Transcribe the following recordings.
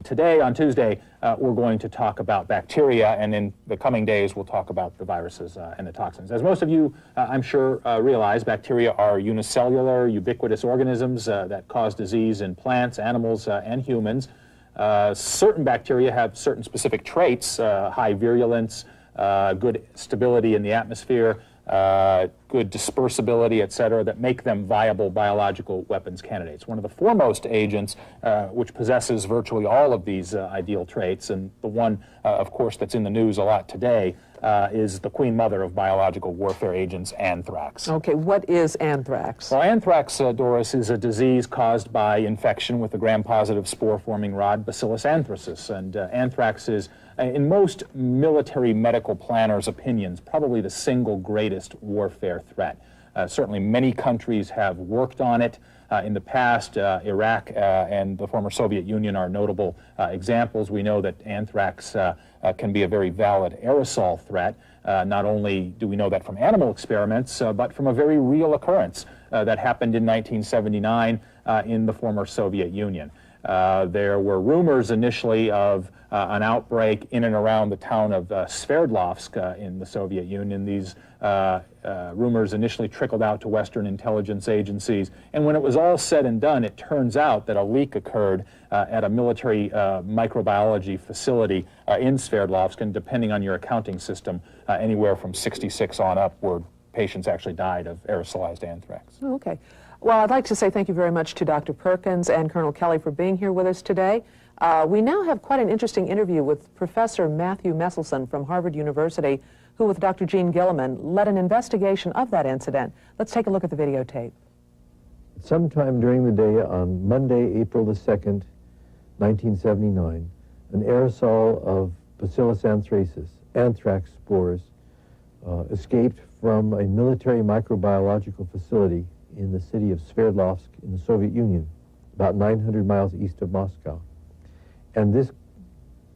Today, on Tuesday, we're going to talk about bacteria, and in the coming days, we'll talk about the viruses and the toxins. As most of you, I'm sure, realize, bacteria are unicellular, ubiquitous organisms that cause disease in plants, animals, and humans. Certain bacteria have certain specific traits, high virulence, good stability in the atmosphere, good dispersibility, et cetera, that make them viable biological weapons candidates. One of the foremost agents which possesses virtually all of these ideal traits, and the one, of course, that's in the news a lot today, is the queen mother of biological warfare agents, anthrax. Okay, what is anthrax? Well, anthrax, Doris, is a disease caused by infection with the gram-positive spore-forming rod Bacillus anthracis, and anthrax is, in most military medical planners' opinions, probably the single greatest warfare threat. Certainly many countries have worked on it in the past. Iraq and the former Soviet Union are notable examples. We know that anthrax can be a very valid aerosol threat. Not only do we know that from animal experiments, but from a very real occurrence that happened in 1979 in the former Soviet Union. There were rumors initially of an outbreak in and around the town of Sverdlovsk in the Soviet Union. These rumors initially trickled out to Western intelligence agencies, and when it was all said and done, it turns out that a leak occurred at a military microbiology facility in Sverdlovsk, and depending on your accounting system, anywhere from 66 on upward, patients actually died of aerosolized anthrax. Oh, okay. Well, I'd like to say thank you very much to Dr. Perkins and Colonel Kelly for being here with us today. We now have quite an interesting interview with Professor Matthew Meselson from Harvard University, who with Dr. Gene Gilliman led an investigation of that incident. Let's take a look at the videotape. Sometime during the day on Monday, April the 2nd, 1979, an aerosol of Bacillus anthracis, anthrax spores, escaped from a military microbiological facility in the city of Sverdlovsk in the Soviet Union, about 900 miles east of Moscow. And this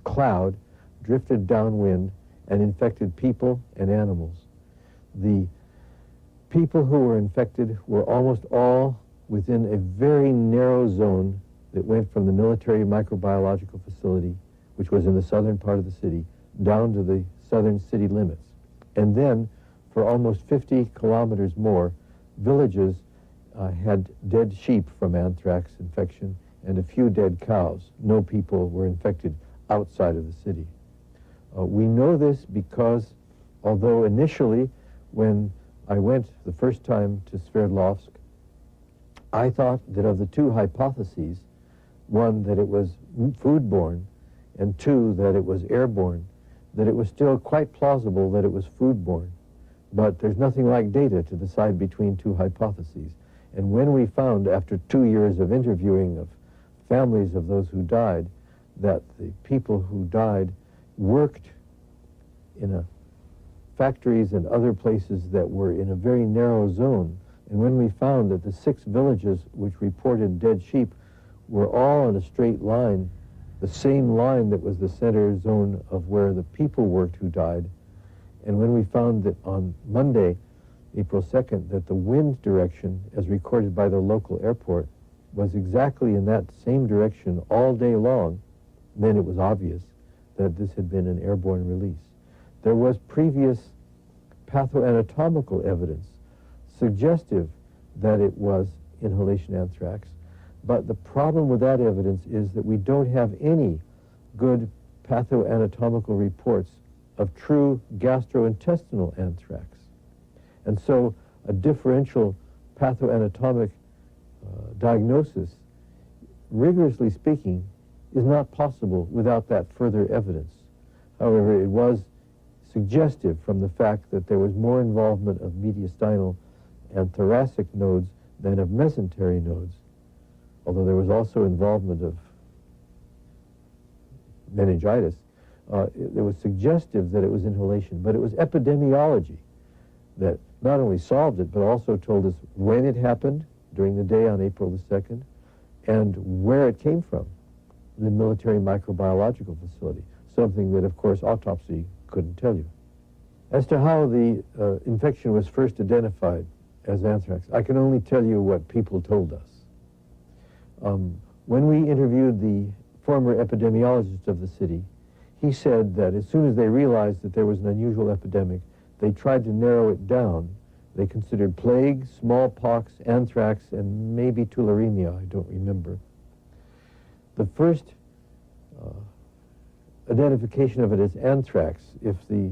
cloud drifted downwind and infected people and animals. The people who were infected were almost all within a very narrow zone that went from the military microbiological facility, which was in the southern part of the city, down to the southern city limits. And then, for almost 50 kilometers more, villages had dead sheep from anthrax infection and a few dead cows. No people were infected outside of the city. We know this because, although initially, when I went the first time to Sverdlovsk, I thought that of the two hypotheses, one, that it was foodborne, and two, that it was airborne, that it was still quite plausible that it was foodborne. But there's nothing like data to decide between two hypotheses. And when we found, after 2 years of interviewing of families of those who died, that the people who died worked in factories and other places that were in a very narrow zone, and when we found that the 6 villages which reported dead sheep were all in a straight line, the same line that was the center zone of where the people worked who died, and when we found that on Monday, April 2nd, that the wind direction, as recorded by the local airport, was exactly in that same direction all day long, then it was obvious that this had been an airborne release. There was previous pathoanatomical evidence suggestive that it was inhalation anthrax, but the problem with that evidence is that we don't have any good pathoanatomical reports of true gastrointestinal anthrax. And so a differential pathoanatomic diagnosis, rigorously speaking, is not possible without that further evidence. However, it was suggestive from the fact that there was more involvement of mediastinal and thoracic nodes than of mesentery nodes, although there was also involvement of meningitis. It was suggestive that it was inhalation, but it was epidemiology that not only solved it, but also told us when it happened during the day on April the 2nd and where it came from, the military microbiological facility, something that, of course, autopsy couldn't tell you. As to how the infection was first identified as anthrax, I can only tell you what people told us. When we interviewed the former epidemiologist of the city. He said that as soon as they realized that there was an unusual epidemic, they tried to narrow it down. They considered plague, smallpox, anthrax, and maybe tularemia, I don't remember. The first identification of it as anthrax, if the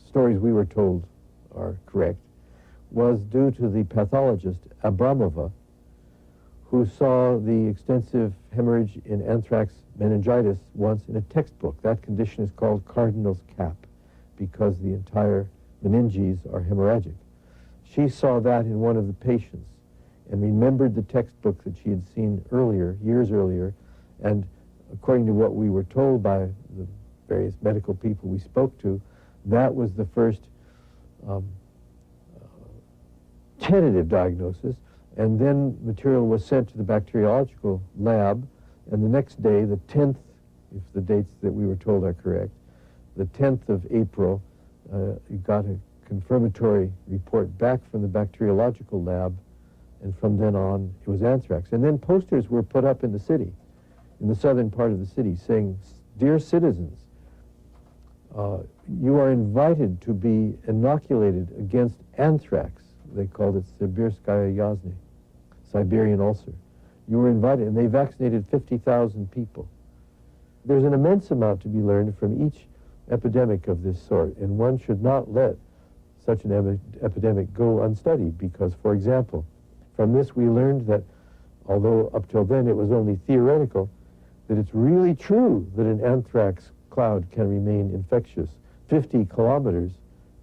stories we were told are correct, was due to the pathologist Abramova, who saw the extensive hemorrhage in anthrax meningitis once in a textbook. That condition is called Cardinal's cap because the entire meninges are hemorrhagic. She saw that in one of the patients and remembered the textbook that she had seen earlier, years earlier, and according to what we were told by the various medical people we spoke to, that was the first tentative diagnosis, and then material was sent to the bacteriological lab, and the next day, the 10th, if the dates that we were told are correct, the 10th of April, you got a confirmatory report back from the bacteriological lab, and from then on, it was anthrax. And then posters were put up in the city, in the southern part of the city, saying, "Dear citizens, you are invited to be inoculated against anthrax." They called it Sibirskaya Yazny, Siberian ulcer. You were invited, and they vaccinated 50,000 people. There's an immense amount to be learned from each epidemic of this sort, and one should not let such an epidemic go unstudied because, for example, from this we learned that, although up till then it was only theoretical, that it's really true that an anthrax cloud can remain infectious 50 kilometers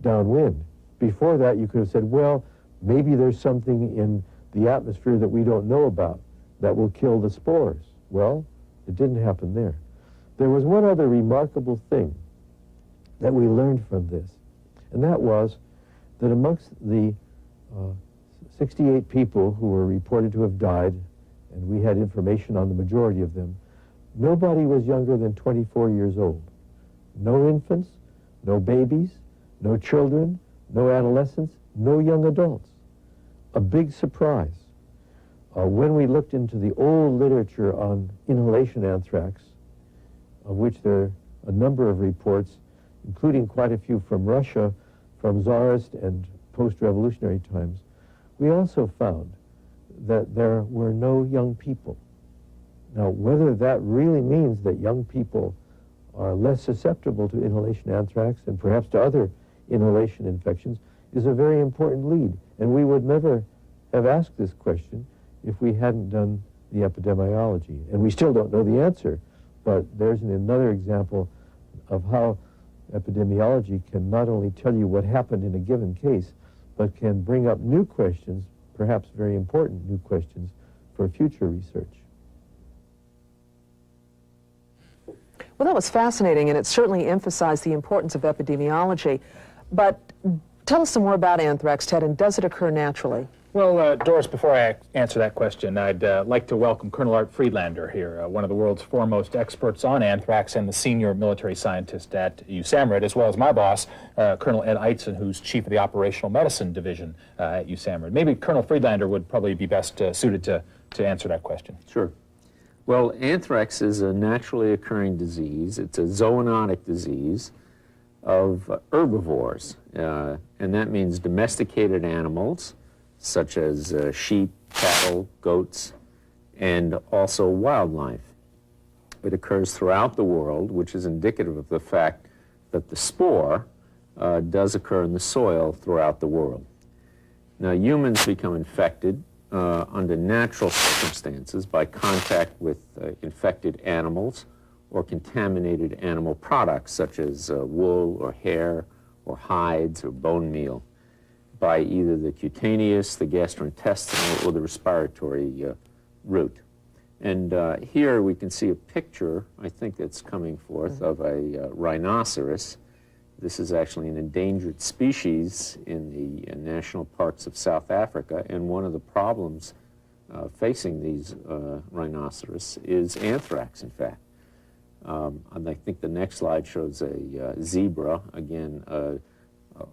downwind. Before that, you could have said, well, maybe there's something in the atmosphere that we don't know about that will kill the spores. Well, it didn't happen there. There was one other remarkable thing that we learned from this, and that was that amongst the 68 people who were reported to have died, and we had information on the majority of them, nobody was younger than 24 years old. No infants, no babies, no children, no adolescents, no young adults. A big surprise. When we looked into the old literature on inhalation anthrax, of which there are a number of reports, including quite a few from Russia, from Tsarist and post-revolutionary times, we also found that there were no young people. Now, whether that really means that young people are less susceptible to inhalation anthrax and perhaps to other inhalation infections is a very important lead. And we would never have asked this question if we hadn't done the epidemiology. And we still don't know the answer, but there's another example of how epidemiology can not only tell you what happened in a given case, but can bring up new questions, perhaps very important new questions, for future research. Well, that was fascinating, and it certainly emphasized the importance of epidemiology. But tell us some more about anthrax, Ted, and does it occur naturally? Well, Doris, before I answer that question, I'd like to welcome Colonel Art Friedlander here, one of the world's foremost experts on anthrax and the senior military scientist at USAMRIID, as well as my boss, Colonel Ed Eitzen, who's chief of the Operational Medicine Division at USAMRIID. Maybe Colonel Friedlander would probably be best suited to answer that question. Sure. Well, anthrax is a naturally occurring disease. It's a zoonotic disease of herbivores, and that means domesticated animals, such as sheep, cattle, goats, and also wildlife. It occurs throughout the world, which is indicative of the fact that the spore does occur in the soil throughout the world. Now, humans become infected under natural circumstances by contact with infected animals or contaminated animal products, such as wool or hair or hides or bone meal, by either the cutaneous, the gastrointestinal, or the respiratory route. And here we can see a picture, I think that's coming forth, of a rhinoceros. This is actually an endangered species in the national parks of South Africa, and one of the problems facing these rhinoceros is anthrax, in fact. And I think the next slide shows a zebra, again,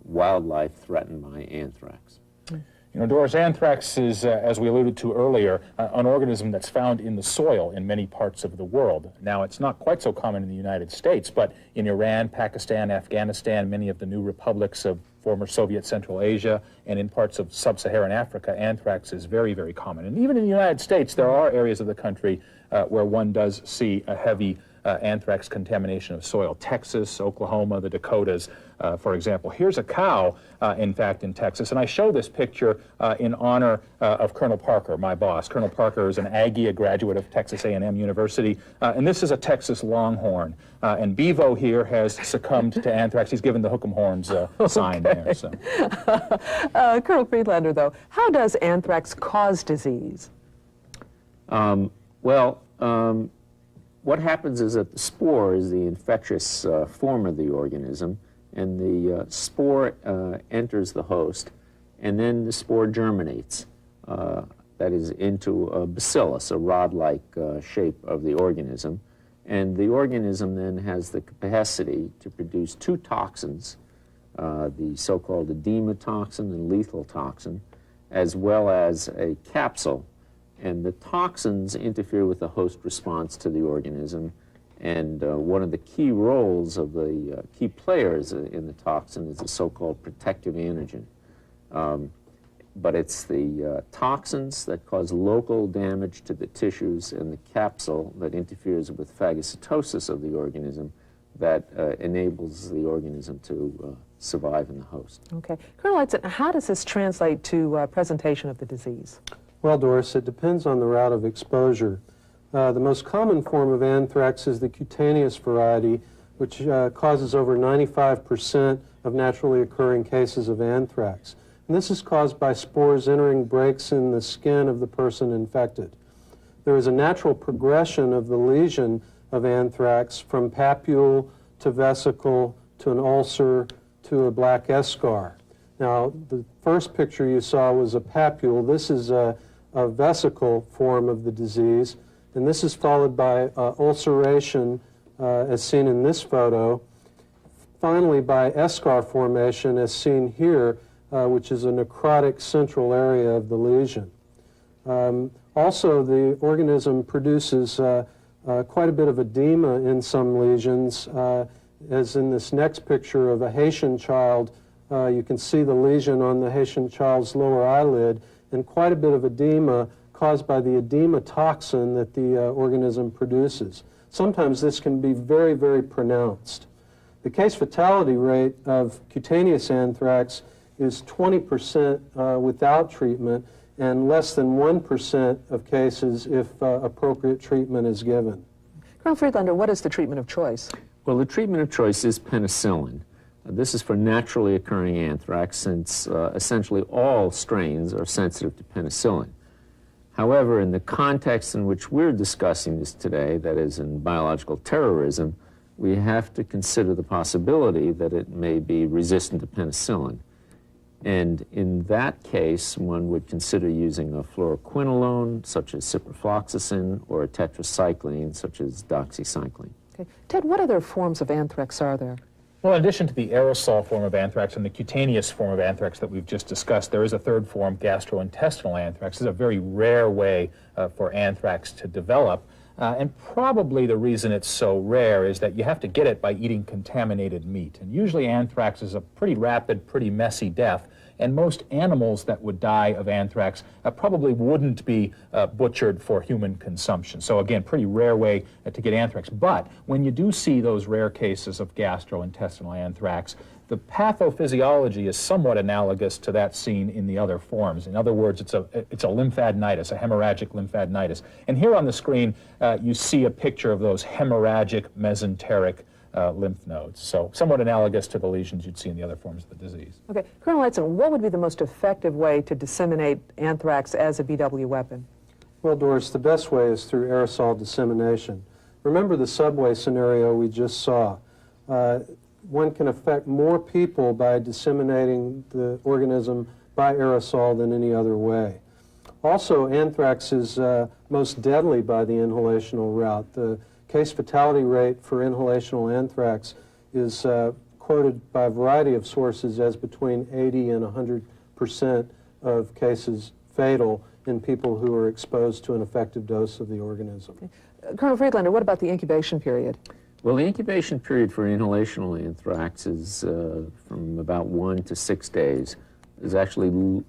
wildlife threatened by anthrax. You You know, Doris, anthrax is, as we alluded to earlier, an organism that's found in the soil in many parts of the world. Now, it's not quite so common in the United States, but in Iran, Pakistan, Afghanistan, many of the new republics of former Soviet Central Asia, and in parts of sub-Saharan Africa, anthrax is very, very common. And even in the United States, there are areas of the country where one does see a heavy anthrax contamination of soil. Texas, Oklahoma, the Dakotas, for example. Here's a cow, in fact, in Texas, and I show this picture in honor of Colonel Parker, my boss. Colonel Parker is an Aggie, a graduate of Texas A&M University, and this is a Texas Longhorn. And Bevo here has succumbed to anthrax. He's given the hook 'em horns sign there. So. Colonel Friedlander, though, how does anthrax cause disease? What happens is that the spore is the infectious form of the organism, and the spore enters the host, and then the spore germinates, that is, into a bacillus, a rod-like shape of the organism. And the organism then has the capacity to produce two toxins, the so-called edema toxin and lethal toxin, as well as a capsule. And the toxins interfere with the host response to the organism. And one of the key roles of the key players in the toxin is the so-called protective antigen. But it's the toxins that cause local damage to the tissues and the capsule that interferes with phagocytosis of the organism that enables the organism to survive in the host. Okay. Colonel Edson, how does this translate to presentation of the disease? Well, Doris, it depends on the route of exposure. The most common form of anthrax is the cutaneous variety, which causes over 95% of naturally occurring cases of anthrax. And this is caused by spores entering breaks in the skin of the person infected. There is a natural progression of the lesion of anthrax from papule to vesicle to an ulcer to a black S-scar. Now, the first picture you saw was a papule. This is a vesicle form of the disease, and this is followed by ulceration, as seen in this photo, finally by S-scar formation, as seen here, which is a necrotic central area of the lesion. Also, the organism produces quite a bit of edema in some lesions, as in this next picture of a Haitian child. You can see the lesion on the Haitian child's lower eyelid, and quite a bit of edema caused by the edema toxin that the organism produces. Sometimes this can be very, very pronounced. The case fatality rate of cutaneous anthrax is 20% without treatment, and less than 1% of cases if appropriate treatment is given. Colonel Friedlander, what is the treatment of choice? Well, the treatment of choice is penicillin. This is for naturally occurring anthrax, since essentially all strains are sensitive to penicillin. However, in the context in which we're discussing this today, that is in biological terrorism, we have to consider the possibility that it may be resistant to penicillin. And in that case, one would consider using a fluoroquinolone, such as ciprofloxacin, or a tetracycline, such as doxycycline. Okay. Ted, what other forms of anthrax are there? Well, in addition to the aerosol form of anthrax and the cutaneous form of anthrax that we've just discussed, there is a third form, gastrointestinal anthrax. This is a very rare way for anthrax to develop. And probably the reason it's so rare is that you have to get it by eating contaminated meat. And usually anthrax is a pretty rapid, pretty messy death. And most animals that would die of anthrax probably wouldn't be butchered for human consumption. So again, pretty rare way to get anthrax. But when you do see those rare cases of gastrointestinal anthrax, the pathophysiology is somewhat analogous to that seen in the other forms. In other words, it's a lymphadenitis, a hemorrhagic lymphadenitis. And here on the screen, you see a picture of those hemorrhagic mesenteric lymph nodes. So somewhat analogous to the lesions you'd see in the other forms of the disease. Okay. Colonel Edson, what would be the most effective way to disseminate anthrax as a BW weapon? Well, Doris, the best way is through aerosol dissemination. Remember the subway scenario we just saw. One can affect more people by disseminating the organism by aerosol than any other way. Also, anthrax is most deadly by the inhalational route. The case fatality rate for inhalational anthrax is quoted by a variety of sources as between 80 and 100% of cases fatal in people who are exposed to an effective dose of the organism. Colonel Friedlander, what about the incubation period? Well, the incubation period for inhalational anthrax is from about 1 to 6 days. There's actually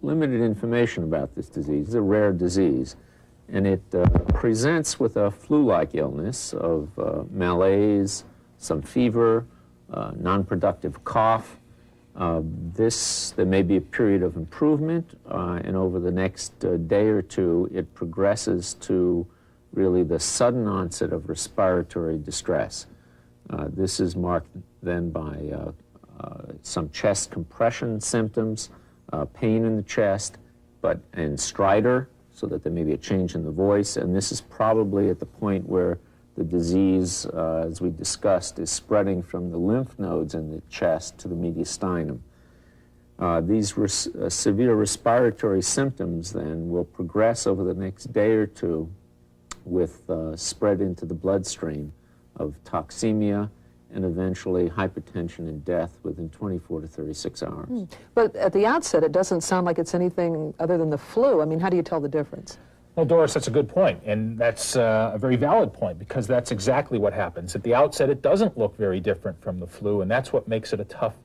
limited information about this disease. It's a rare disease, and it presents with a flu-like illness of malaise, some fever, non-productive cough. There may be a period of improvement, and over the next day or two, it progresses to really the sudden onset of respiratory distress. This is marked then by some chest compression symptoms, pain in the chest, and stridor, so that there may be a change in the voice, and this is probably at the point where the disease, as we discussed, is spreading from the lymph nodes in the chest to the mediastinum. These severe respiratory symptoms then will progress over the next day or two with spread into the bloodstream of toxemia and eventually hypertension and death within 24 to 36 hours. But at the outset, it doesn't sound like it's anything other than the flu. I mean, how do you tell the difference? Well, Doris, that's a good point, and that's a very valid point, because that's exactly what happens. At the outset, it doesn't look very different from the flu, and that's what makes it a tough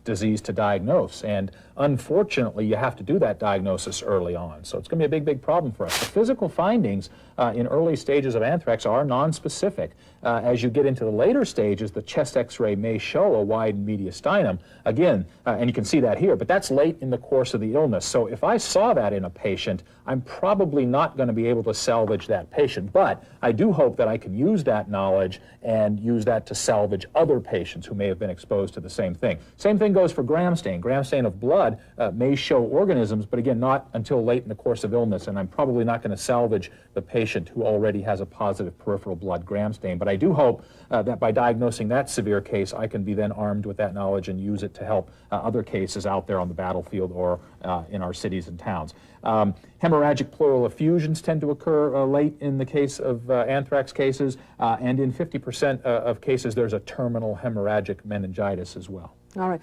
disease to diagnose. And unfortunately, you have to do that diagnosis early on. So it's going to be a big, big problem for us. The physical findings in early stages of anthrax are nonspecific. As you get into the later stages, the chest x-ray may show a widened mediastinum. Again, and you can see that here, but that's late in the course of the illness. So if I saw that in a patient, I'm probably not going to be able to salvage that patient. But I do hope that I can use that knowledge and use that to salvage other patients who may have been exposed to the same thing. Same thing goes for gram stain. Gram stain of blood may show organisms, but again, not until late in the course of illness, and I'm probably not going to salvage the patient who already has a positive peripheral blood gram stain. But I do hope that by diagnosing that severe case, I can be then armed with that knowledge and use it to help other cases out there on the battlefield or in our cities and towns. Hemorrhagic pleural effusions tend to occur late in the case of anthrax cases, and in 50% of cases, there's a terminal hemorrhagic meningitis as well. All right.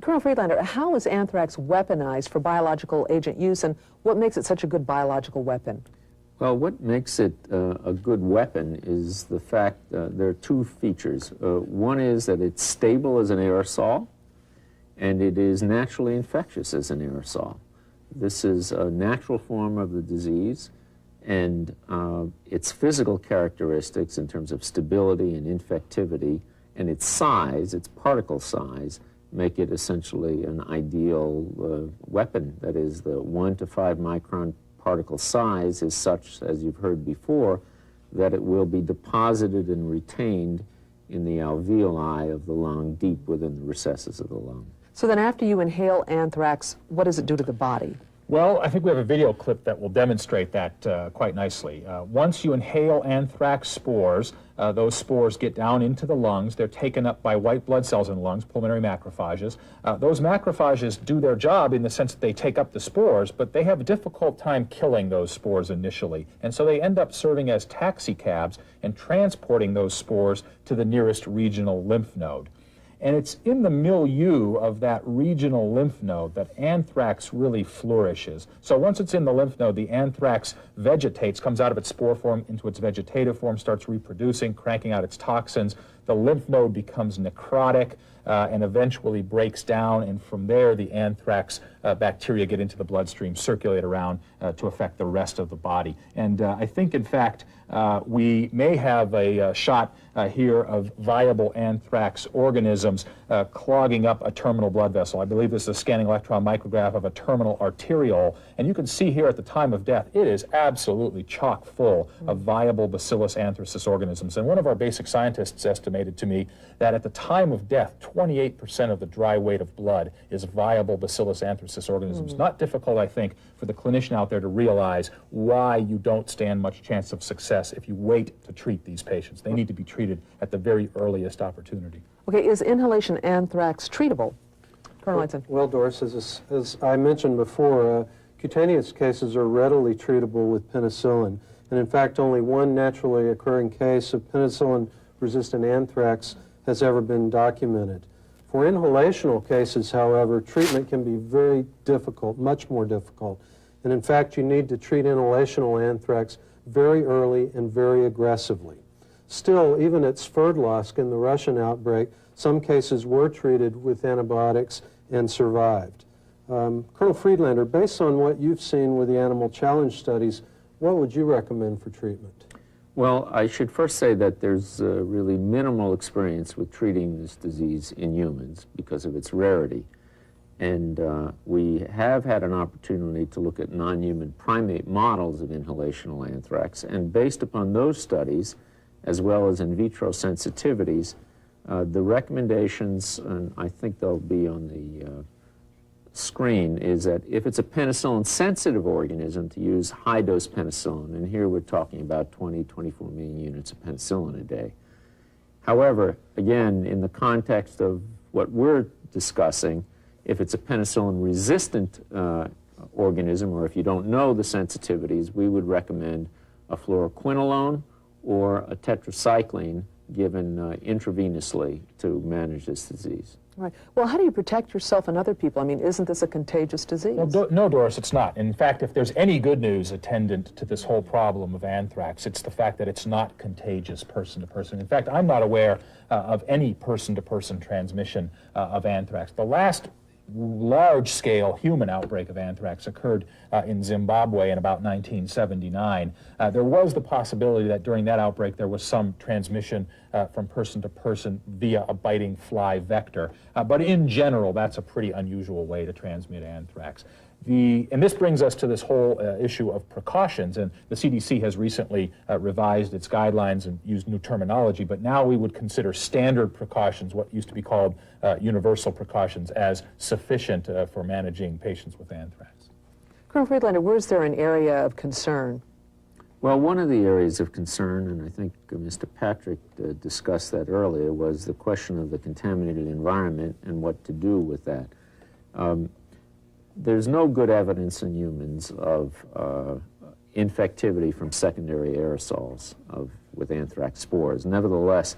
Colonel Friedlander, how is anthrax weaponized for biological agent use, and what makes it such a good biological weapon? Well, what makes it a good weapon is the fact there are two features. One is that it's stable as an aerosol, and it is naturally infectious as an aerosol. This is a natural form of the disease, and its physical characteristics in terms of stability and infectivity and its size, its particle size, make it essentially an ideal weapon. That is, the 1 to 5 micron particle size is such, as you've heard before, that it will be deposited and retained in the alveoli of the lung, deep within the recesses of the lung. So then after you inhale anthrax, what does it do to the body? Well, I think we have a video clip that will demonstrate that quite nicely. Once you inhale anthrax spores, those spores get down into the lungs. They're taken up by white blood cells in the lungs, pulmonary macrophages. Those macrophages do their job in the sense that they take up the spores, but they have a difficult time killing those spores initially. And so they end up serving as taxi cabs and transporting those spores to the nearest regional lymph node. And it's in the milieu of that regional lymph node that anthrax really flourishes. So once it's in the lymph node, the anthrax vegetates, comes out of its spore form into its vegetative form, starts reproducing, cranking out its toxins. The lymph node becomes necrotic and eventually breaks down, and from there the anthrax bacteria get into the bloodstream, circulate around to affect the rest of the body. And I think, in fact, we may have a shot here of viable anthrax organisms clogging up a terminal blood vessel. I believe this is a scanning electron micrograph of a terminal arteriole, and you can see here at the time of death, it is absolutely chock full of viable Bacillus anthracis organisms. And one of our basic scientists estimated to me that at the time of death, 28% of the dry weight of blood is viable Bacillus anthracis organisms. Not difficult, I think, for the clinician out there to realize why you don't stand much chance of success if you wait to treat these patients. They need to be treated at the very earliest opportunity. Okay, is inhalation anthrax treatable? Colonel Edson. Well, Doris, as I mentioned before, cutaneous cases are readily treatable with penicillin. And in fact, only one naturally occurring case of penicillin-resistant anthrax has ever been documented. For inhalational cases, however, treatment can be very difficult, much more difficult. And in fact, you need to treat inhalational anthrax very early and very aggressively. Still, even at Sverdlovsk in the Russian outbreak, some cases were treated with antibiotics and survived. Colonel Friedlander, based on what you've seen with the animal challenge studies, what would you recommend for treatment? Well, I should first say that there's really minimal experience with treating this disease in humans because of its rarity. And we have had an opportunity to look at non-human primate models of inhalational anthrax, and based upon those studies, as well as in vitro sensitivities, the recommendations, and I think they'll be on the screen, is that if it's a penicillin-sensitive organism, to use high-dose penicillin, and here we're talking about 24 million units of penicillin a day. However, again, in the context of what we're discussing, if it's a penicillin-resistant organism, or if you don't know the sensitivities, we would recommend a fluoroquinolone or a tetracycline given intravenously to manage this disease. Right. Well, how do you protect yourself and other people? I mean, isn't this a contagious disease? Well, no, Doris, it's not. In fact, if there's any good news attendant to this whole problem of anthrax, it's the fact that it's not contagious person to person. In fact, I'm not aware of any person-to-person transmission of anthrax. The last large-scale human outbreak of anthrax occurred in Zimbabwe in about 1979. There was the possibility that during that outbreak there was some transmission from person to person via a biting fly vector. But in general, that's a pretty unusual way to transmit anthrax. And this brings us to this whole issue of precautions, and the CDC has recently revised its guidelines and used new terminology, but now we would consider standard precautions, what used to be called universal precautions, as sufficient for managing patients with anthrax. Colonel Friedlander, where is there an area of concern? Well, one of the areas of concern, and I think Mr. Patrick discussed that earlier, was the question of the contaminated environment and what to do with that. There's no good evidence in humans of infectivity from secondary aerosols with anthrax spores. Nevertheless,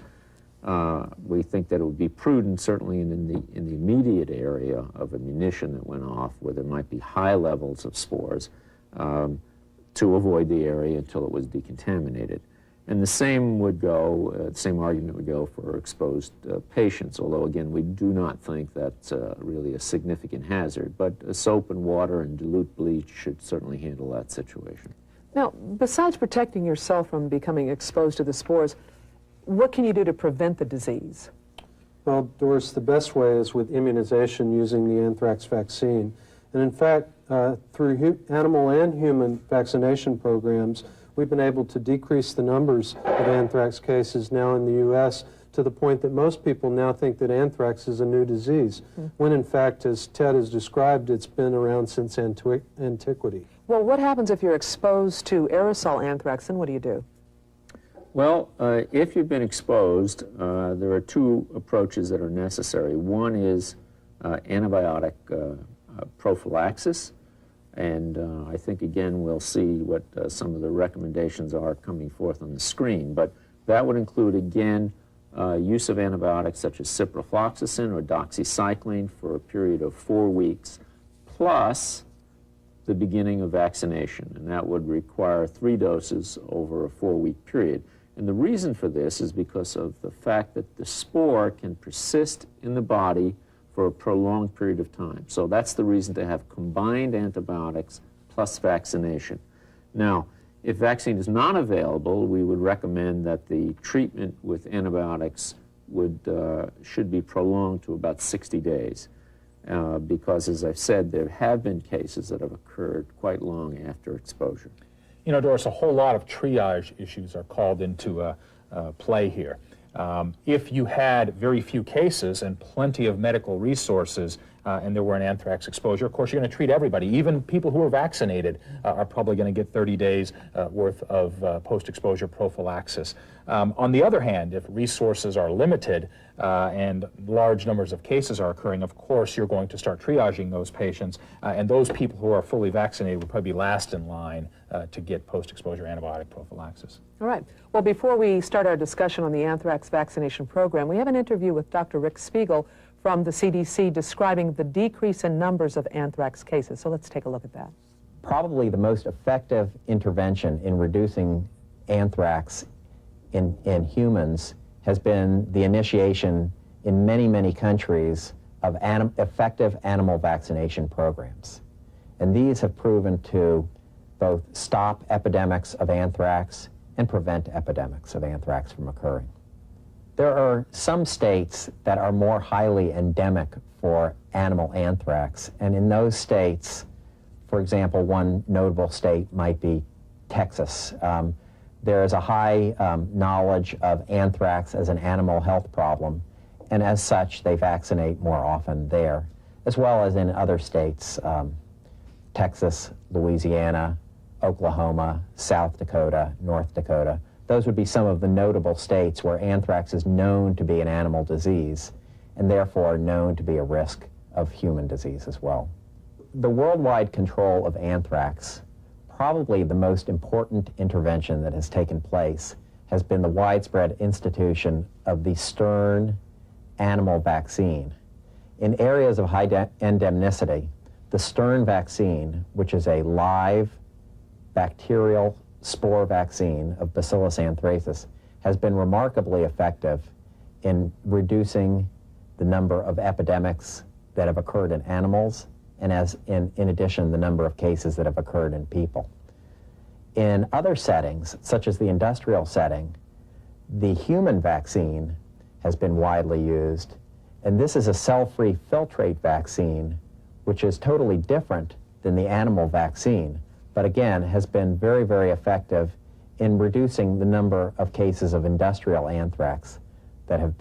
we think that it would be prudent, certainly in the immediate area of a munition that went off, where there might be high levels of spores, to avoid the area until it was decontaminated. And the same would go, the same argument would go for exposed patients, although again, we do not think that's really a significant hazard. But soap and water and dilute bleach should certainly handle that situation. Now, besides protecting yourself from becoming exposed to the spores, what can you do to prevent the disease? Well, Doris, the best way is with immunization using the anthrax vaccine. And in fact, through animal and human vaccination programs, we've been able to decrease the numbers of anthrax cases now in the U.S. to the point that most people now think that anthrax is a new disease, when in fact, as Ted has described, it's been around since antiquity. Well, what happens if you're exposed to aerosol anthrax, and what do you do? Well, if you've been exposed, there are two approaches that are necessary. One is antibiotic prophylaxis, and I think, again, we'll see what some of the recommendations are coming forth on the screen. But that would include, again, use of antibiotics such as ciprofloxacin or doxycycline for a period of 4 weeks, plus the beginning of vaccination. And that would require 3 doses over a 4-week period. And the reason for this is because of the fact that the spore can persist in the body for a prolonged period of time. So that's the reason to have combined antibiotics plus vaccination. Now, if vaccine is not available, we would recommend that the treatment with antibiotics should be prolonged to about 60 days. Because, as I've said, there have been cases that have occurred quite long after exposure. You know, Doris, a whole lot of triage issues are called into play here. If you had very few cases and plenty of medical resources and there were an anthrax exposure, of course you're going to treat everybody. Even people who are vaccinated are probably going to get 30 days worth of post-exposure prophylaxis. On the other hand, if resources are limited and large numbers of cases are occurring, of course you're going to start triaging those patients, and those people who are fully vaccinated will probably be last in line to get post-exposure antibiotic prophylaxis. All right. Well, before we start our discussion on the anthrax vaccination program, we have an interview with Dr. Rick Spiegel from the CDC describing the decrease in numbers of anthrax cases. So let's take a look at that. Probably the most effective intervention in reducing anthrax in humans has been the initiation in many, many countries of effective animal vaccination programs. And these have proven to both stop epidemics of anthrax and prevent epidemics of anthrax from occurring. There are some states that are more highly endemic for animal anthrax, and in those states, for example, one notable state might be Texas. There is a high knowledge of anthrax as an animal health problem, and as such, they vaccinate more often there, as well as in other states, Texas, Louisiana, Oklahoma, South Dakota, North Dakota. Those would be some of the notable states where anthrax is known to be an animal disease, and therefore known to be a risk of human disease as well. The worldwide control of anthrax, probably the most important intervention that has taken place, has been the widespread institution of the Stern animal vaccine. In areas of high endemicity, the Stern vaccine, which is a live bacterial spore vaccine of Bacillus anthracis, has been remarkably effective in reducing the number of epidemics that have occurred in animals, and in addition, the number of cases that have occurred in people. In other settings, such as the industrial setting, the human vaccine has been widely used, and this is a cell-free filtrate vaccine, which is totally different than the animal vaccine, but again, has been very, very effective in reducing the number of cases of industrial anthrax that have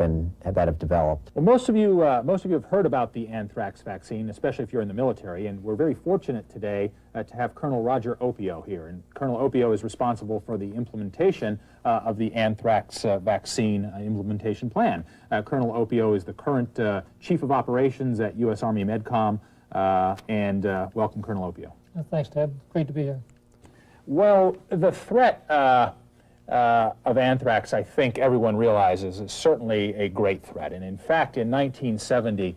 developed. Well, most of you have heard about the anthrax vaccine, especially if you're in the military, and we're very fortunate today to have Colonel Roger Opio here. And Colonel Opio is responsible for the implementation of the anthrax vaccine implementation plan. Colonel Opio is the current Chief of Operations at U.S. Army MedCom, and welcome, Colonel Opio. Thanks, Ted. Great to be here. Well, the threat of anthrax, I think everyone realizes, is certainly a great threat. And in fact, in 1970,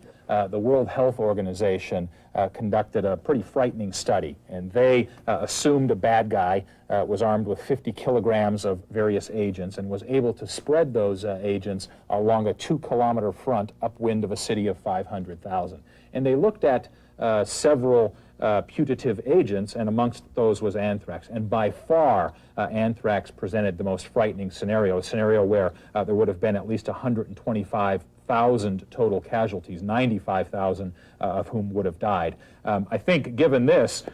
the World Health Organization conducted a pretty frightening study, and they assumed a bad guy was armed with 50 kilograms of various agents and was able to spread those agents along a 2-kilometer front upwind of a city of 500,000. And they looked at several putative agents, and amongst those was anthrax. And by far, anthrax presented the most frightening scenario, a scenario where there would have been at least 125,000 total casualties, 95,000 of whom would have died. I think, given this,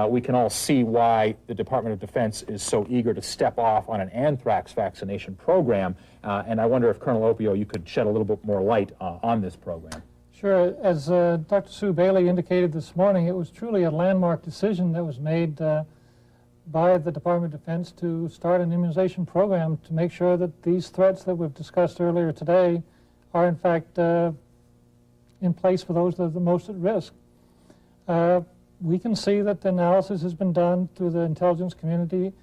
we can all see why the Department of Defense is so eager to step off on an anthrax vaccination program, and I wonder if, Colonel Opio, you could shed a little bit more light on this program. Sure. As Dr. Sue Bailey indicated this morning, it was truly a landmark decision that was made by the Department of Defense to start an immunization program to make sure that these threats that we've discussed earlier today are in fact in place for those that are the most at risk. We can see that the analysis has been done through the intelligence community,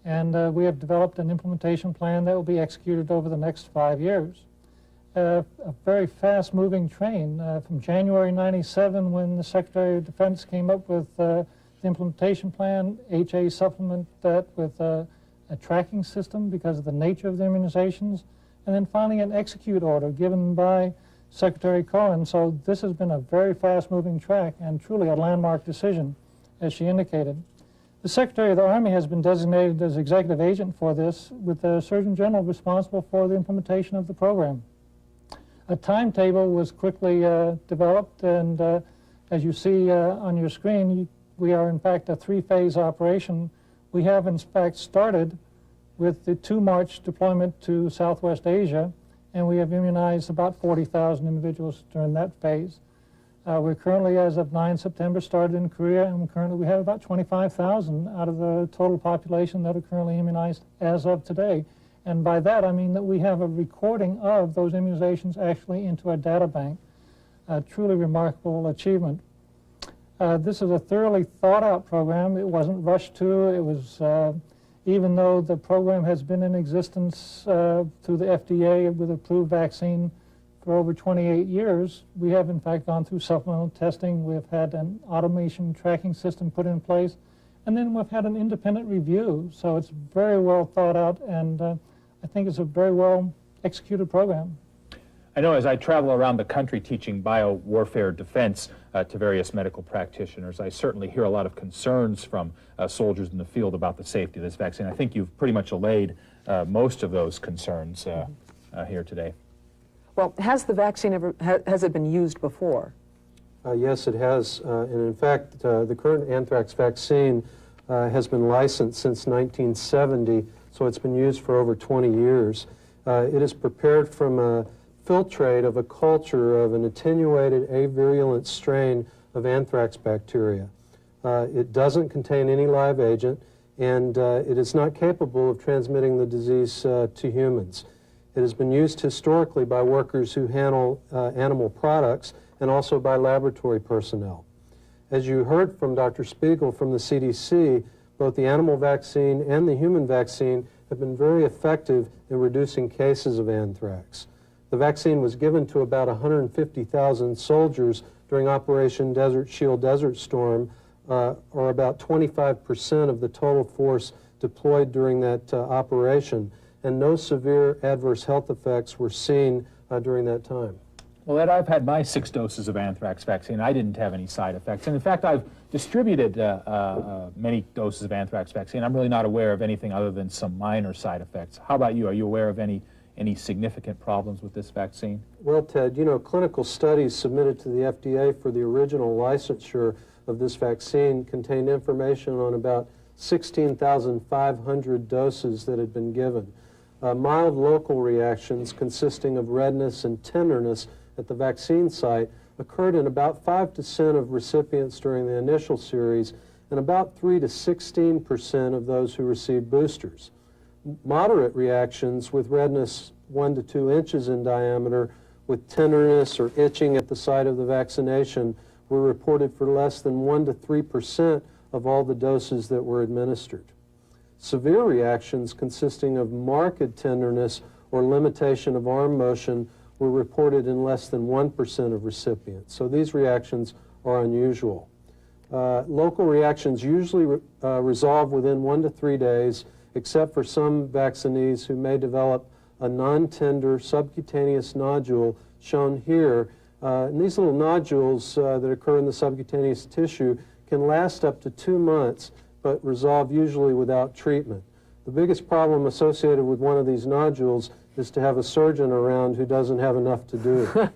and we have developed an implementation plan that will be executed over the next 5 years. A very fast-moving train. From January '97, when the Secretary of Defense came up with the implementation plan, HA supplement that with a tracking system because of the nature of the immunizations, and then finally an execute order given by Secretary Cohen. So this has been a very fast-moving track and truly a landmark decision, as she indicated. The Secretary of the Army has been designated as executive agent for this, with the Surgeon General responsible for the implementation of the program. A timetable was quickly developed, and as you see on your screen, we are in fact a 3-phase operation. We have in fact started with the 2-March deployment to Southwest Asia, and we have immunized about 40,000 individuals during that phase. We're currently, as of 9 September, started in Korea, and currently we have about 25,000 out of the total population that are currently immunized as of today. And by that, I mean that we have a recording of those immunizations actually into our data bank. A truly remarkable achievement. This is a thoroughly thought-out program. It wasn't rushed to. It was, even though the program has been in existence through the FDA with approved vaccine for over 28 years, we have in fact gone through supplemental testing. We've had an automation tracking system put in place, and then we've had an independent review. So it's very well thought out, and I think it's a very well executed program. I know as I travel around the country teaching biowarfare defense to various medical practitioners, I certainly hear a lot of concerns from soldiers in the field about the safety of this vaccine. I think you've pretty much allayed most of those concerns here today. Well, has the vaccine ever, has it been used before? Yes, it has. And in fact, the current anthrax vaccine has been licensed since 1970, so it's been used for over 20 years. It is prepared from a filtrate of a culture of an attenuated avirulent strain of anthrax bacteria. It doesn't contain any live agent, and it is not capable of transmitting the disease to humans. It has been used historically by workers who handle animal products and also by laboratory personnel. As you heard from Dr. Spiegel from the CDC, both the animal vaccine and the human vaccine have been very effective in reducing cases of anthrax. The vaccine was given to about 150,000 soldiers during Operation Desert Shield Desert Storm, or about 25% of the total force deployed during that operation, and no severe adverse health effects were seen during that time. Well, Ed, I've had my 6 doses of anthrax vaccine. I didn't have any side effects. And in fact, I've distributed many doses of anthrax vaccine. I'm really not aware of anything other than some minor side effects. How about you? Are you aware of any significant problems with this vaccine? Well, Ted, you know, clinical studies submitted to the FDA for the original licensure of this vaccine contained information on about 16,500 doses that had been given. Mild local reactions consisting of redness and tenderness at the vaccine site occurred in about 5% of recipients during the initial series and about 3 to 16% of those who received boosters. Moderate reactions with redness 1 to 2 inches in diameter with tenderness or itching at the site of the vaccination were reported for less than 1 to 3% of all the doses that were administered. Severe reactions consisting of marked tenderness or limitation of arm motion were reported in less than 1% of recipients. So these reactions are unusual. Local reactions usually resolve within 1 to 3 days, except for some vaccinees who may develop a non-tender subcutaneous nodule shown here. And these little nodules that occur in the subcutaneous tissue can last up to 2 months, but resolve usually without treatment. The biggest problem associated with one of these nodules is to have a surgeon around who doesn't have enough to do.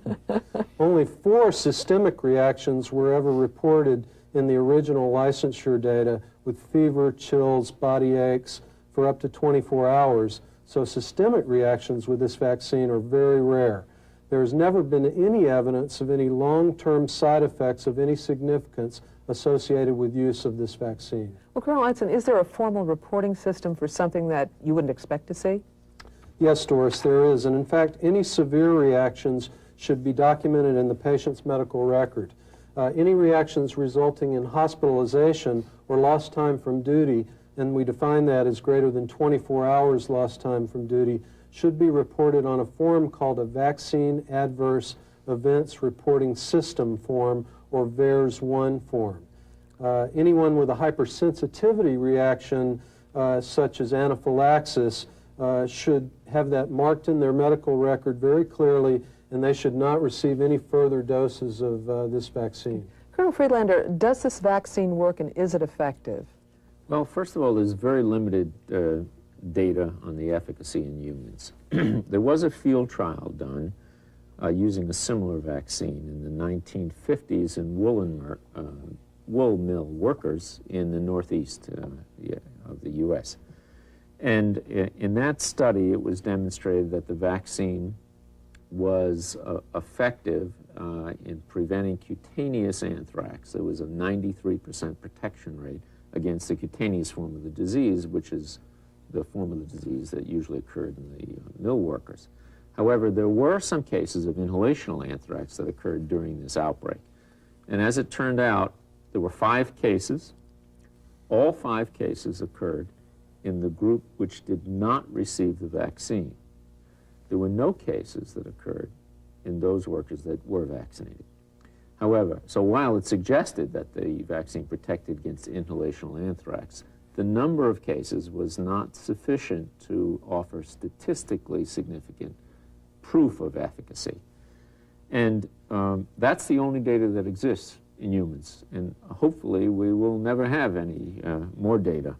Only 4 systemic reactions were ever reported in the original licensure data, with fever, chills, body aches for up to 24 hours. So systemic reactions with this vaccine are very rare. There has never been any evidence of any long-term side effects of any significance associated with use of this vaccine. Well, Colonel Edson, is there a formal reporting system for something that you wouldn't expect to see? Yes, Doris, there is. And in fact, any severe reactions should be documented in the patient's medical record. Any reactions resulting in hospitalization or lost time from duty, and we define that as greater than 24 hours lost time from duty, should be reported on a form called a Vaccine Adverse Events Reporting System form, or VAERS-1 form. Anyone with a hypersensitivity reaction, such as anaphylaxis, should have that marked in their medical record very clearly, and they should not receive any further doses of this vaccine. Colonel Friedlander, does this vaccine work and is it effective? Well, first of all, there's very limited data on the efficacy in humans. There was a field trial done using a similar vaccine in the 1950s in wool mill workers in the northeast of the U.S. And in that study, it was demonstrated that the vaccine was effective in preventing cutaneous anthrax. There was a 93% protection rate against the cutaneous form of the disease, which is the form of the disease that usually occurred in the mill workers. However, there were some cases of inhalational anthrax that occurred during this outbreak. And as it turned out, there were 5 cases. All 5 cases occurred in the group which did not receive the vaccine. There were no cases that occurred in those workers that were vaccinated. However, so while it suggested that the vaccine protected against inhalational anthrax, the number of cases was not sufficient to offer statistically significant proof of efficacy. And that's the only data that exists in humans. And hopefully we will never have any more data.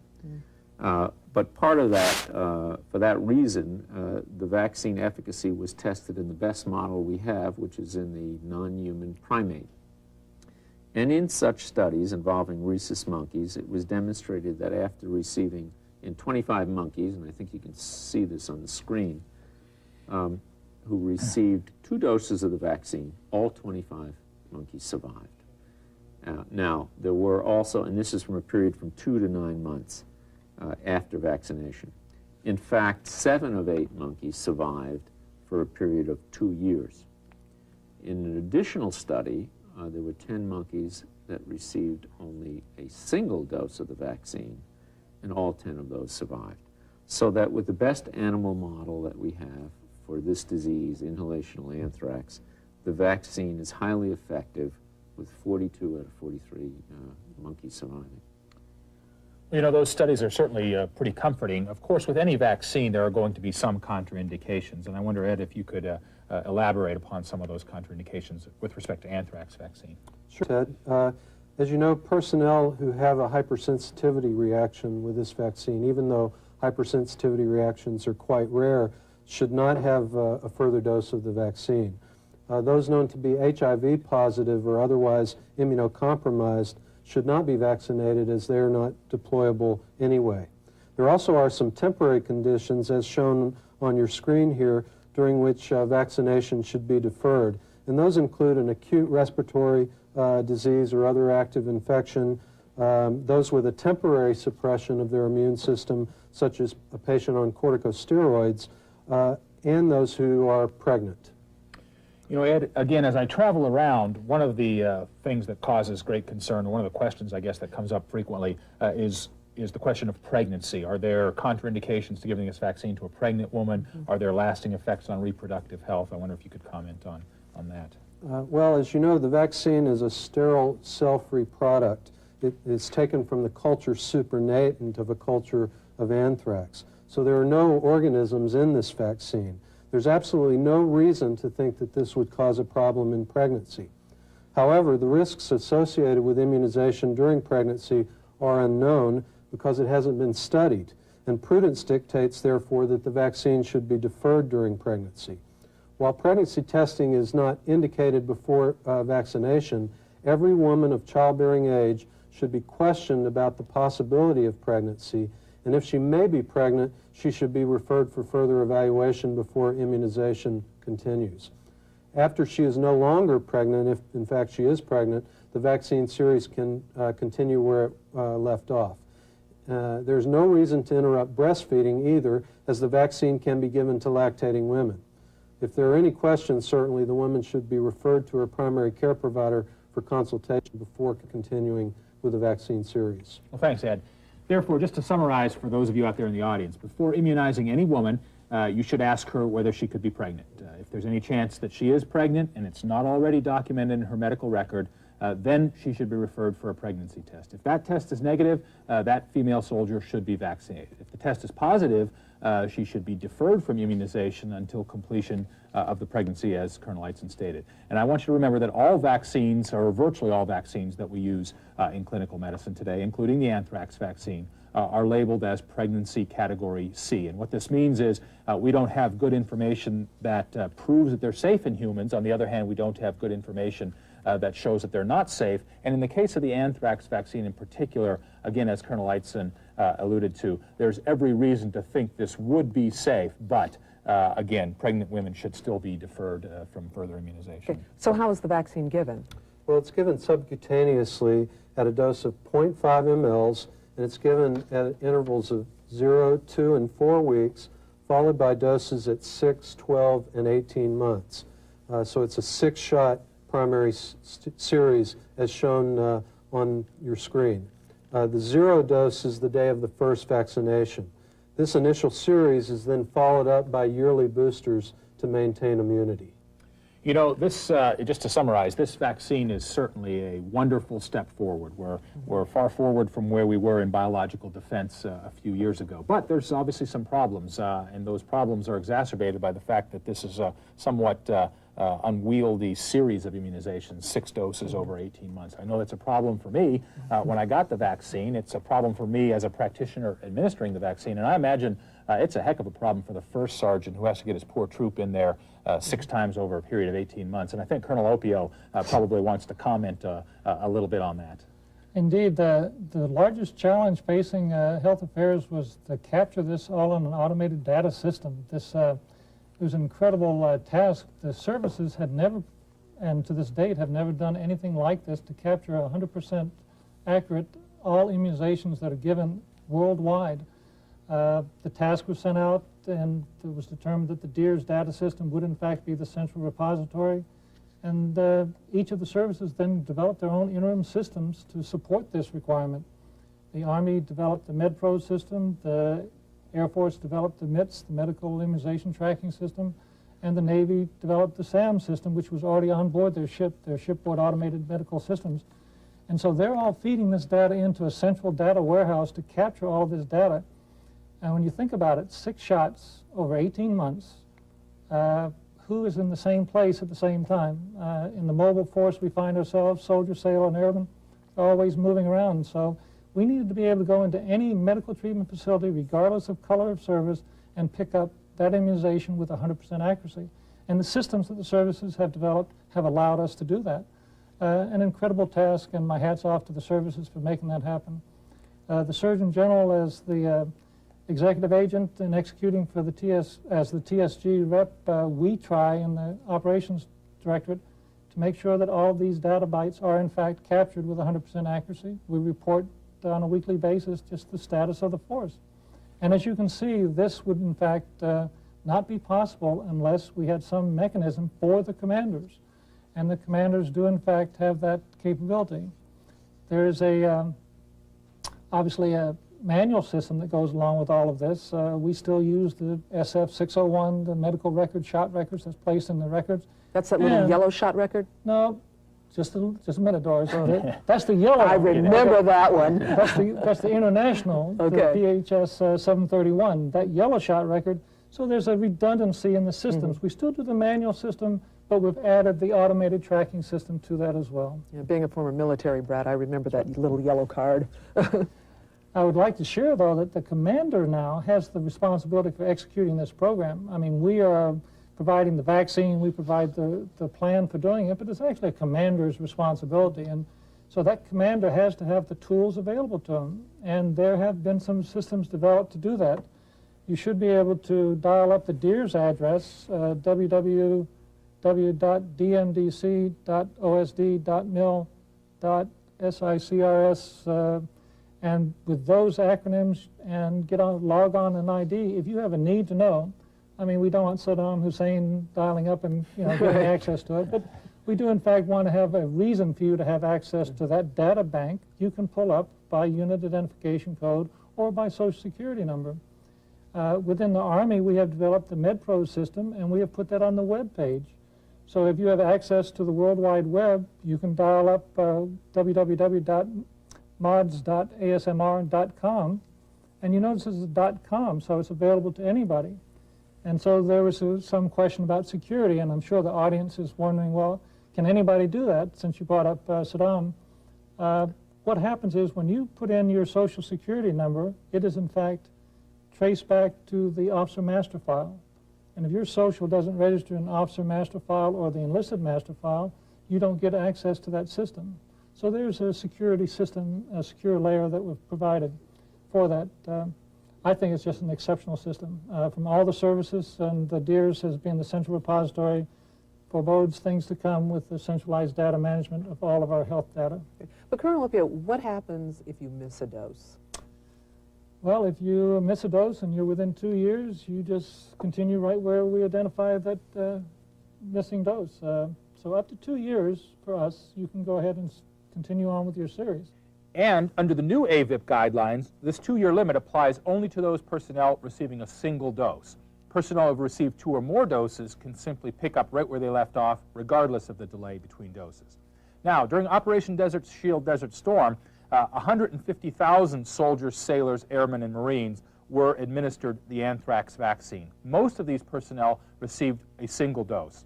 But part of that, for that reason, the vaccine efficacy was tested in the best model we have, which is in the non-human primate. And in such studies involving rhesus monkeys, it was demonstrated that after receiving, in 25 monkeys, and I think you can see this on the screen, who received 2 doses of the vaccine, all 25 monkeys survived. Now, there were also, and this is from a period from 2 to 9 months after vaccination. In fact, 7 of 8 monkeys survived for a period of 2 years. In an additional study, there were 10 monkeys that received only a single dose of the vaccine, and all 10 of those survived. So that with the best animal model that we have for this disease, inhalational anthrax, the vaccine is highly effective with 42 out of 43 monkeys surviving. You know, those studies are certainly pretty comforting. Of course, with any vaccine, there are going to be some contraindications, and I wonder, Ed, if you could elaborate upon some of those contraindications with respect to anthrax vaccine. Sure, Ted. As you know, personnel who have a hypersensitivity reaction with this vaccine, even though hypersensitivity reactions are quite rare, should not have a further dose of the vaccine. Those known to be HIV positive or otherwise immunocompromised should not be vaccinated, as they are not deployable anyway. There also are some temporary conditions, as shown on your screen here, during which vaccination should be deferred. And those include an acute respiratory disease or other active infection, those with a temporary suppression of their immune system, such as a patient on corticosteroids, and those who are pregnant. You know, Ed, again, as I travel around, one of the things that causes great concern, one of the questions, I guess, that comes up frequently is the question of pregnancy. Are there contraindications to giving this vaccine to a pregnant woman? Are there lasting effects on reproductive health? I wonder if you could comment on that. Well, as you know, the vaccine is a sterile, cell-free product. It is taken from the culture supernatant of a culture of anthrax. So there are no organisms in this vaccine. There's absolutely no reason to think that this would cause a problem in pregnancy. However, the risks associated with immunization during pregnancy are unknown because it hasn't been studied, and prudence dictates, therefore, that the vaccine should be deferred during pregnancy. While pregnancy testing is not indicated before vaccination, every woman of childbearing age should be questioned about the possibility of pregnancy, and if she may be pregnant, she should be referred for further evaluation before immunization continues. After she is no longer pregnant, if in fact she is pregnant, the vaccine series can continue where it left off. There's no reason to interrupt breastfeeding either, as the vaccine can be given to lactating women. If there are any questions, certainly the woman should be referred to her primary care provider for consultation before continuing with the vaccine series. Well, thanks, Ed. Therefore, just to summarize for those of you out there in the audience, before immunizing any woman, you should ask her whether she could be pregnant. If there's any chance that she is pregnant and it's not already documented in her medical record, then she should be referred for a pregnancy test. If that test is negative, that female soldier should be vaccinated. If the test is positive, she should be deferred from immunization until completion of the pregnancy, as Colonel Eitzen stated. And I want you to remember that all vaccines, or virtually all vaccines that we use in clinical medicine today, including the anthrax vaccine, are labeled as pregnancy category C. And what this means is we don't have good information that proves that they're safe in humans. On the other hand, we don't have good information that shows that they're not safe. And in the case of the anthrax vaccine in particular, again, as Colonel Eitzen alluded to, there's every reason to think this would be safe, but again, pregnant women should still be deferred from further immunization. Okay. So how is the vaccine given? Well, it's given subcutaneously at a dose of 0.5 mLs, and it's given at intervals of 0, 2, and 4 weeks, followed by doses at 6, 12, and 18 months. So it's a 6-shot primary series, as shown on your screen. The 0 dose is the day of the first vaccination. This initial series is then followed up by yearly boosters to maintain immunity. You know, this, just to summarize, this vaccine is certainly a wonderful step forward. We're far forward from where we were in biological defense a few years ago. But there's obviously some problems, and those problems are exacerbated by the fact that this is a somewhat unwieldy series of immunizations, 6 doses over 18 months. I know that's a problem for me when I got the vaccine. It's a problem for me as a practitioner administering the vaccine, and I imagine it's a heck of a problem for the first sergeant who has to get his poor troop in there 6 times over a period of 18 months. And I think Colonel Opio probably wants to comment a little bit on that. Indeed, the largest challenge facing health affairs was to capture this all in an automated data system. This it was an incredible task. The services had never, and to this date, have never done anything like this to capture 100% accurate all immunizations that are given worldwide. The task was sent out, and it was determined that the DEERS data system would in fact be the central repository. And each of the services then developed their own interim systems to support this requirement. The Army developed the MedPro system, the Air Force developed the MITS, the Medical Immunization Tracking System, and the Navy developed the SAM system, which was already on board their shipboard automated medical systems. And so they're all feeding this data into a central data warehouse to capture all this data. And when you think about it, 6 shots over 18 months, who is in the same place at the same time? In the mobile force we find ourselves, soldier, sailor, and airman, always moving around. So we needed to be able to go into any medical treatment facility, regardless of color of service, and pick up that immunization with 100% accuracy. And the systems that the services have developed have allowed us to do that. An incredible task, and my hat's off to the services for making that happen. The Surgeon General, as the executive agent and executing for the as the TSG rep, we try in the Operations Directorate to make sure that all of these data bytes are in fact captured with 100% accuracy. We report on a weekly basis just the status of the force. And as you can see, this would in fact not be possible unless we had some mechanism for the commanders. And the commanders do in fact have that capability. There is obviously a manual system that goes along with all of this. We still use the SF-601, the medical record, shot records that's placed in the records. That's that little yellow shot record? No, just a minute, Doris. That's the yellow. I remember that one. That's the international, okay. The PHS 731, that yellow shot record. So there's a redundancy in the systems. We still do the manual system, but we've added the automated tracking system to that as well. Yeah, being a former military brat, I remember that little yellow card. I would like to share, though, that the commander now has the responsibility for executing this program. I mean, we are providing the vaccine, we provide the plan for doing it, but it's actually a commander's responsibility. And so that commander has to have the tools available to him. And there have been some systems developed to do that. You should be able to dial up the DEERS address, www.dmdc.osd.mil.sicrs, and with those acronyms and log on an ID. If you have a need to know, I mean, we don't want Saddam Hussein dialing up and getting access to it, but we do in fact want to have a reason for you to have access to that data bank you can pull up by unit identification code or by social security number. Within the Army, we have developed the MedPro system, and we have put that on the web page. So if you have access to the World Wide Web, you can dial up www.mods.asmr.com, and you notice it's a .com, so it's available to anybody. And so there was some question about security, and I'm sure the audience is wondering, well, can anybody do that, since you brought up Saddam? What happens is when you put in your social security number, it is in fact traced back to the officer master file. And if your social doesn't register in the officer master file or the enlisted master file, you don't get access to that system. So there's a security system, a secure layer that we've provided for that. I think it's just an exceptional system. From all the services, and the DEERS has been the central repository, forebodes things to come with the centralized data management of all of our health data. But Colonel Opio, what happens if you miss a dose? Well, if you miss a dose and you're within 2 years, you just continue right where we identify that missing dose. So up to 2 years for us, you can go ahead and continue on with your series. And under the new AVIP guidelines, this 2-year limit applies only to those personnel receiving a single dose. Personnel who have received 2 or more doses can simply pick up right where they left off, regardless of the delay between doses. Now, during Operation Desert Shield Desert Storm, 150,000 soldiers, sailors, airmen, and Marines were administered the anthrax vaccine. Most of these personnel received a single dose.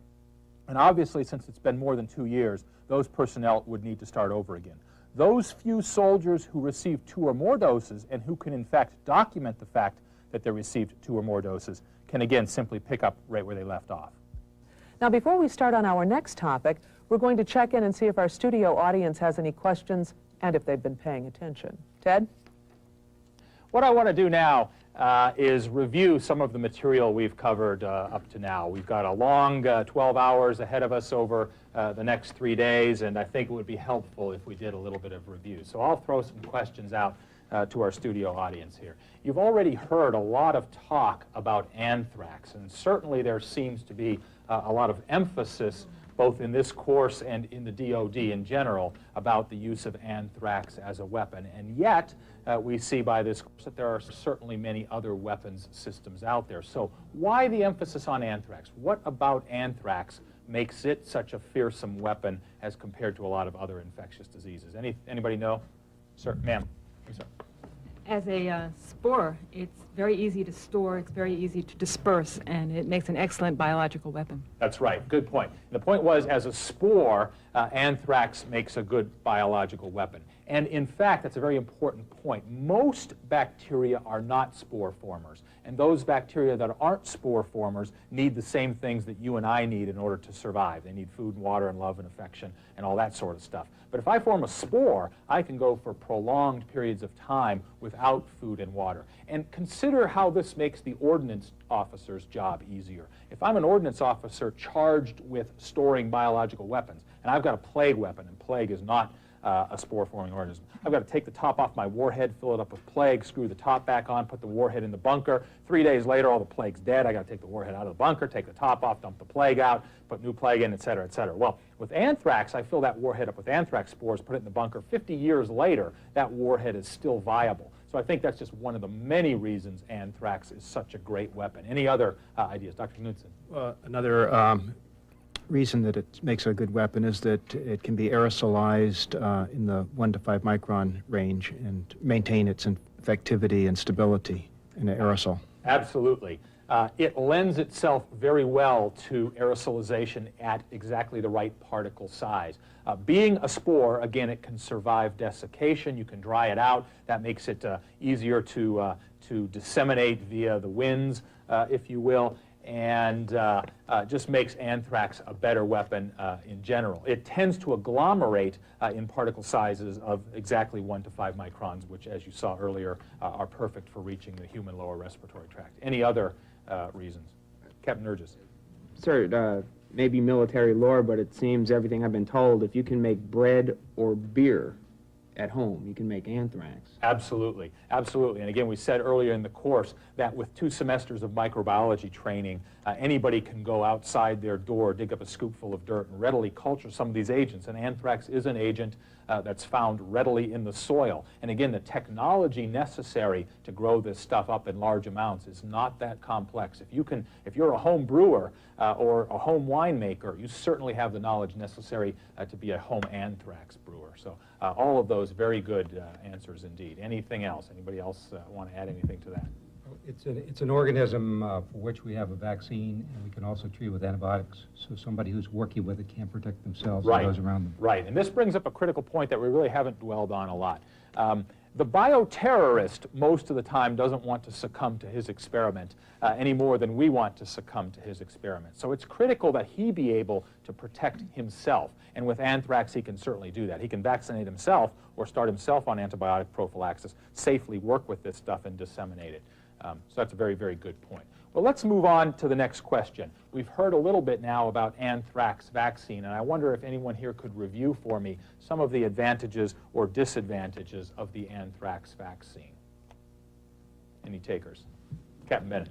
And obviously, since it's been more than 2 years, those personnel would need to start over again. Those few soldiers who received 2 or more doses and who can in fact document the fact that they received 2 or more doses can again simply pick up right where they left off. Now, before we start on our next topic, we're going to check in and see if our studio audience has any questions and if they've been paying attention. Ted? What I want to do now is review some of the material we've covered up to now. We've got a long 12 hours ahead of us over the next 3 days, and I think it would be helpful if we did a little bit of review. So I'll throw some questions out to our studio audience here. You've already heard a lot of talk about anthrax, and certainly there seems to be a lot of emphasis both in this course and in the DoD in general about the use of anthrax as a weapon. And yet, we see by this course that there are certainly many other weapons systems out there. So why the emphasis on anthrax? What about anthrax makes it such a fearsome weapon as compared to a lot of other infectious diseases? Anybody know? Sir, ma'am. Yes, sir. As a spore, it's very easy to store, it's very easy to disperse, and it makes an excellent biological weapon. That's right. Good point. The point was, as a spore, anthrax makes a good biological weapon. And in fact, that's a very important point. Most bacteria are not spore formers. And those bacteria that aren't spore formers need the same things that you and I need in order to survive. They need food and water and love and affection and all that sort of stuff. But if I form a spore, I can go for prolonged periods of time without food and water. And consider how this makes the ordnance officer's job easier. If I'm an ordnance officer charged with storing biological weapons, and I've got a plague weapon, and plague is not a spore-forming organism. I've got to take the top off my warhead, fill it up with plague, screw the top back on, put the warhead in the bunker. 3 days later, all the plague's dead. I got to take the warhead out of the bunker, take the top off, dump the plague out, put new plague in, et cetera, et cetera. Well, with anthrax, I fill that warhead up with anthrax spores, put it in the bunker. 50 years later, that warhead is still viable. So I think that's just one of the many reasons anthrax is such a great weapon. Any other ideas? Dr. Knudsen? Another reason that it makes a good weapon is that it can be aerosolized in the 1 to 5 micron range and maintain its effectivity and stability in an aerosol. Absolutely. It lends itself very well to aerosolization at exactly the right particle size. Being a spore, again, it can survive desiccation. You can dry it out. That makes it easier to disseminate via the winds, if you will, and just makes anthrax a better weapon in general. It tends to agglomerate in particle sizes of exactly 1 to 5 microns, which, as you saw earlier, are perfect for reaching the human lower respiratory tract. Any other reasons? Captain Nerges. Sir, maybe military lore, but it seems everything I've been told, if you can make bread or beer at home, you can make anthrax. Absolutely, absolutely. And again, we said earlier in the course that with 2 semesters of microbiology training, anybody can go outside their door, dig up a scoopful of dirt, and readily culture some of these agents. And anthrax is an agent that's found readily in the soil. And again, the technology necessary to grow this stuff up in large amounts is not that complex. If you're a home brewer or a home winemaker, you certainly have the knowledge necessary to be a home anthrax brewer. So all of those very good answers indeed. Anything else? Anybody else want to add anything to that? It's an organism for which we have a vaccine, and we can also treat it with antibiotics. So somebody who's working with it can't protect themselves or those around them. Right, and this brings up a critical point that we really haven't dwelled on a lot. The bioterrorist, most of the time, doesn't want to succumb to his experiment any more than we want to succumb to his experiment. So it's critical that he be able to protect himself. And with anthrax, he can certainly do that. He can vaccinate himself or start himself on antibiotic prophylaxis, safely work with this stuff and disseminate it. So that's a very, very good point. Well, let's move on to the next question. We've heard a little bit now about anthrax vaccine, and I wonder if anyone here could review for me some of the advantages or disadvantages of the anthrax vaccine. Any takers? Captain Bennett.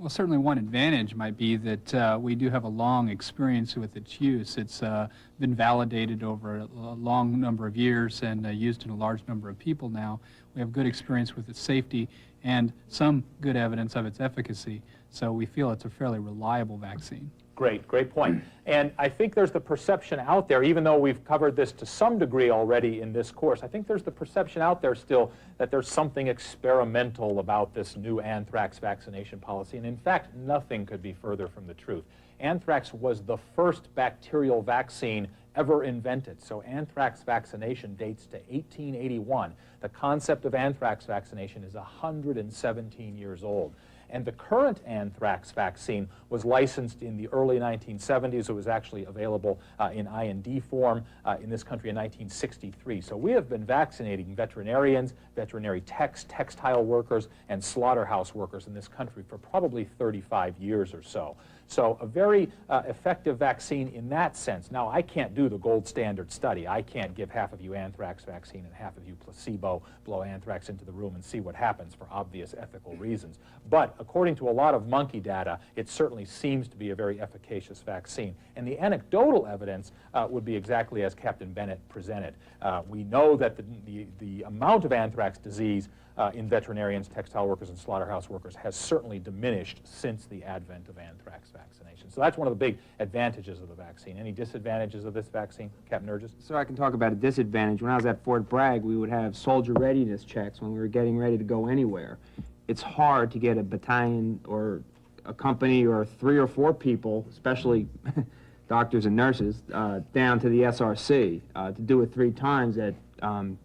Well, certainly one advantage might be that we do have a long experience with its use. It's been validated over a long number of years and used in a large number of people now. We have good experience with its safety and some good evidence of its efficacy. So we feel it's a fairly reliable vaccine. Great point. And I think there's the perception out there, even though we've covered this to some degree already in this course, I think there's the perception out there still that there's something experimental about this new anthrax vaccination policy. And in fact, nothing could be further from the truth. Anthrax was the first bacterial vaccine ever invented. So anthrax vaccination dates to 1881. The concept of anthrax vaccination is 117 years old. And the current anthrax vaccine was licensed in the early 1970s. It was actually available in IND form in this country in 1963. So we have been vaccinating veterinarians, veterinary techs, textile workers, and slaughterhouse workers in this country for probably 35 years or so. So a very effective vaccine in that sense. Now, I can't do the gold standard study. I can't give half of you anthrax vaccine and half of you placebo, blow anthrax into the room and see what happens for obvious ethical reasons. But according to a lot of monkey data, it certainly seems to be a very efficacious vaccine. And the anecdotal evidence would be exactly as Captain Bennett presented. We know that the amount of anthrax disease in veterinarians, textile workers, and slaughterhouse workers has certainly diminished since the advent of anthrax vaccination. So that's one of the big advantages of the vaccine. Any disadvantages of this vaccine, Captain Urgis? So I can talk about a disadvantage. When I was at Fort Bragg, we would have soldier readiness checks when we were getting ready to go anywhere. It's hard to get a battalion or a company or 3 or 4 people, especially doctors and nurses, down to the SRC. To do it 3 times on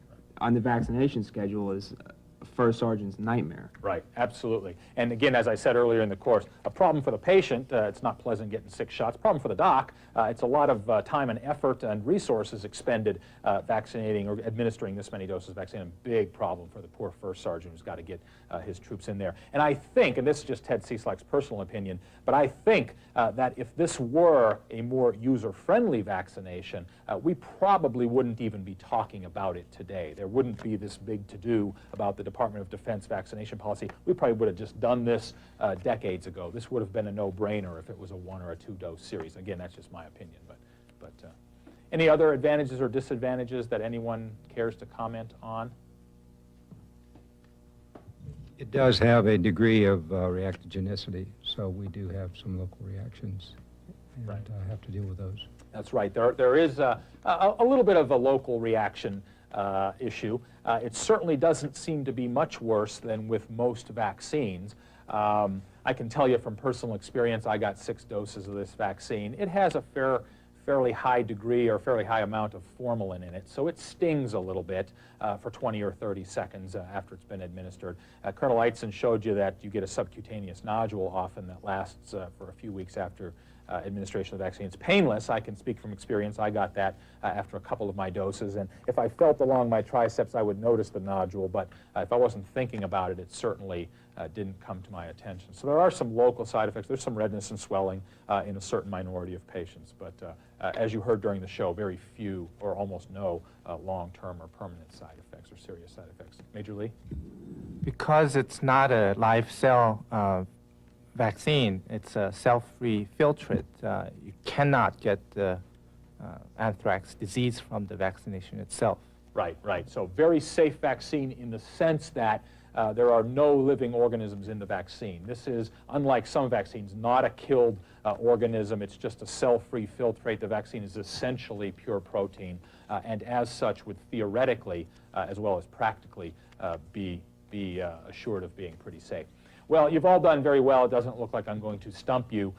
the vaccination schedule is first sergeant's nightmare. Right, absolutely. And again, as I said earlier in the course, a problem for the patient, it's not pleasant getting 6 shots. Problem for the doc, it's a lot of time and effort and resources expended vaccinating or administering this many doses of vaccine. A big problem for the poor first sergeant who's got to get his troops in there. And I think, and this is just Ted Cieslak's personal opinion, but I think that if this were a more user-friendly vaccination, we probably wouldn't even be talking about it today. There wouldn't be this big to-do about the Department of Defense vaccination policy. We probably would have just done this decades ago. This would have been a no-brainer if it was a 1 or a 2-dose series. Again, that's just my opinion. But any other advantages or disadvantages that anyone cares to comment on? It does have a degree of reactogenicity, so we do have some local reactions and have to deal with those. That's right. There is a little bit of a local reaction issue. It certainly doesn't seem to be much worse than with most vaccines. I can tell you from personal experience, I got 6 doses of this vaccine. It has a fairly high degree or fairly high amount of formalin in it, so it stings a little bit for 20 or 30 seconds after it's been administered. Colonel Eitzen showed you that you get a subcutaneous nodule often that lasts for a few weeks after administration of the vaccine. It's painless. I can speak from experience. I got that after a couple of my doses, and if I felt along my triceps, I would notice the nodule, but if I wasn't thinking about it, it certainly didn't come to my attention. So there are some local side effects. There's some redness and swelling in a certain minority of patients, but as you heard during the show, very few or almost no long-term or permanent side effects or serious side effects. Major Lee? Because it's not a live cell vaccine, it's a cell-free filtrate. You cannot get the anthrax disease from the vaccination itself. Right. So very safe vaccine in the sense that there are no living organisms in the vaccine. This is, unlike some vaccines, not a killed organism. It's just a cell-free filtrate. The vaccine is essentially pure protein, and as such would theoretically, as well as practically, be assured of being pretty safe. Well, you've all done very well. It doesn't look like I'm going to stump you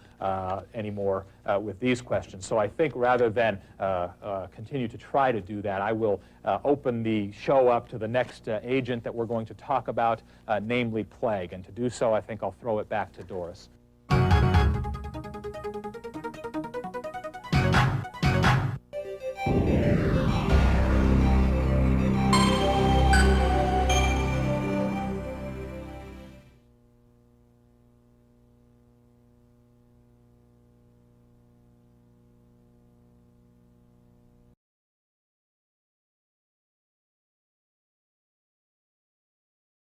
anymore with these questions. So I think rather than continue to try to do that, I will open the show up to the next agent that we're going to talk about, namely plague. And to do so, I think I'll throw it back to Doris.